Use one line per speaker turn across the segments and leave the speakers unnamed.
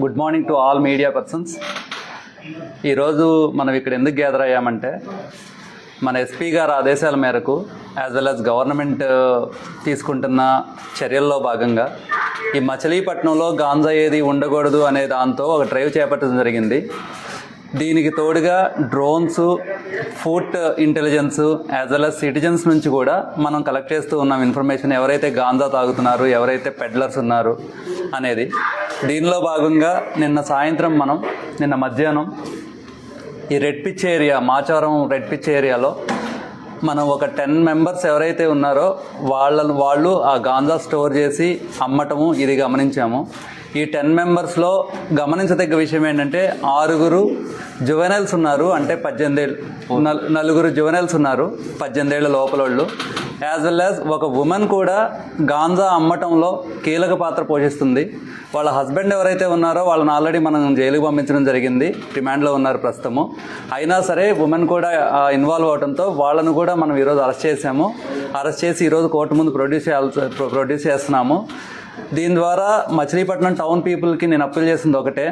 Good morning to all media persons. ఈరోజు మనం ఇక్కడ ఎందుకు గ్యాదర్ అయ్యామంటే మన ఎస్పీ గారి ఆదేశాల మేరకు యాజ్ వెల్ యాజ్ గవర్నమెంట్ తీసుకుంటున్న చర్యల్లో భాగంగా ఈ మచిలీపట్నంలో గాంజా ఏది ఉండకూడదు అనే దాంతో ఒక డ్రైవ్ చేపట్టడం జరిగింది. దీనికి తోడుగా drones, food intelligence as well as citizens నుంచి కూడా మనం కలెక్ట్ చేస్తూ ఉన్నాం ఇన్ఫర్మేషన్, ఎవరైతే గాంజా తాగుతున్నారు, ఎవరైతే పెడ్లర్స్ ఉన్నారు అనేది. దీనిలో భాగంగా నిన్న మధ్యాహ్నం ఈ red pitch area, Machavaram red pitch ఏరియాలో మనం ఒక 10 మెంబర్స్ ఎవరైతే ఉన్నారో వాళ్ళు ఆ గాంజా స్టోర్ చేసి అమ్మటము ఇది గమనించాము. ఈ 10 మెంబర్స్లో గమనించదగ్గ విషయం ఏంటంటే 6 జువెనైల్స్ ఉన్నారు, అంటే 18 ఏళ్ళు, 4 జువెనైల్స్ ఉన్నారు 18 ఏళ్ళ లోపల. యాజ్ వెల్ యాజ్ ఒక ఉమెన్ కూడా గాంజా అమ్మటంలో కీలక పాత్ర పోషిస్తుంది. వాళ్ళ హస్బెండ్ ఎవరైతే ఉన్నారో వాళ్ళని ఆల్రెడీ మనం జైలుకి పంపించడం జరిగింది, రిమాండ్లో ఉన్నారు ప్రస్తుతము. అయినా సరే ఉమెన్ కూడా ఇన్వాల్వ్ అవడంతో వాళ్ళను కూడా మనం ఈరోజు అరెస్ట్ చేసి ఈరోజు కోర్టు ముందు ప్రొడ్యూస్ చేస్తున్నాము. దీని ద్వారా మచిలీపట్నం టౌన్ పీపుల్కి నేను అప్పీల్ చేసింది ఒకటే,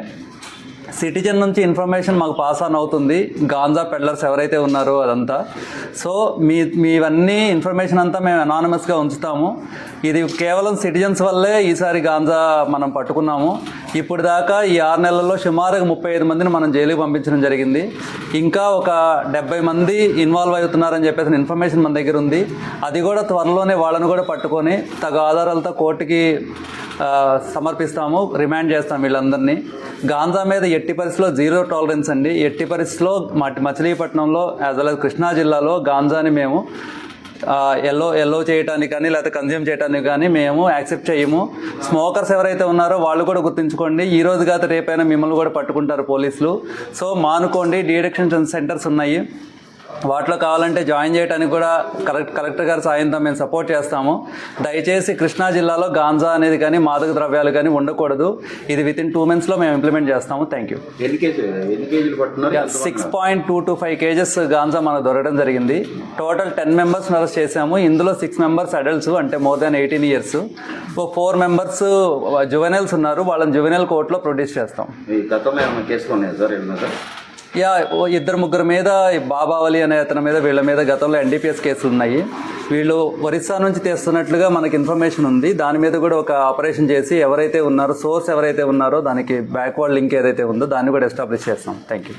సిటిజన్ నుంచి ఇన్ఫర్మేషన్ మాకు పాస్ ఆన్ అవుతుంది, గాంజా పెడ్లర్స్ ఎవరైతే ఉన్నారో అదంతా. సో మీవన్నీ ఇన్ఫర్మేషన్ అంతా మేము అనానమస్గా ఉంచుతాము. ఇది కేవలం సిటిజన్స్ వల్లే ఈసారి గాంజా మనం పట్టుకున్నాము. ఇప్పుడు దాకా ఈ 6 నెలల్లో సుమారుగా 35 మందిని మనం జైలుకి పంపించడం జరిగింది. ఇంకా ఒక 70 మంది ఇన్వాల్వ్ అవుతున్నారని చెప్పేసి ఇన్ఫర్మేషన్ మన దగ్గర ఉంది. అది కూడా త్వరలోనే వాళ్ళను కూడా పట్టుకొని తగు ఆధారాలతో కోర్టుకి సమర్పిస్తాము, రిమాండ్ చేస్తాం వీళ్ళందరినీ. గాంజా మీద ఎట్టి పరిస్థితిలో జీరో టాలరెన్స్ అండి. ఎట్టి పరిస్థితిలో మచిలీపట్నంలో యాజ్ వెల్ యాజ్ కృష్ణా జిల్లాలో గాంజాని మేము ఎల్లో చేయడానికి కానీ లేకపోతే కన్జ్యూమ్ చేయడానికి కానీ మేము యాక్సెప్ట్ చేయము. స్మోకర్స్ ఎవరైతే ఉన్నారో వాళ్ళు కూడా గుర్తుంచుకోండి, ఈ రోజు కాదు రేపైనా మిమ్మల్ని కూడా పట్టుకుంటారు పోలీసులు. సో మానుకోండి. డీఎడిక్షన్ సెంటర్స్ ఉన్నాయి, వాటిలో కావాలంటే జాయిన్ చేయడానికి కూడా కలెక్టర్ గారి సాయంతో మేము సపోర్ట్ చేస్తాము. దయచేసి కృష్ణా జిల్లాలో గాంజా అనేది కానీ మాదక ద్రవ్యాలు కానీ ఉండకూడదు. ఇది వితిన్ 2 months మేము ఇంప్లిమెంట్ చేస్తాము. Thank you. 6.225 kgs గాంజా మనకు దొరకడం జరిగింది. టోటల్ 10 మెంబర్స్ అరెస్ట్ చేశాము. ఇందులో 6 మెంబర్స్ అడల్ట్స్, అంటే more than 18 years. 4 members juveniles ఉన్నారు, వాళ్ళని జువెనైల్ కోర్టులో ప్రొడ్యూస్ చేస్తాం. ఇద్దరు ముగ్గురు మీద, బాబావలి అనే అతని మీద, వీళ్ళ మీద గతంలో NDPS కేసులు ఉన్నాయి. వీళ్ళు ఒరిస్సా నుంచి తెస్తున్నట్లుగా మనకి ఇన్ఫర్మేషన్ ఉంది. దాని మీద కూడా ఒక ఆపరేషన్ చేసి ఎవరైతే ఉన్నారో, సోర్స్ ఎవరైతే ఉన్నారో దానికి బ్యాక్వర్డ్ లింక్ ఏదైతే ఉందో దాన్ని కూడా ఎస్టాబ్లిష్ చేస్తాం. Thank you.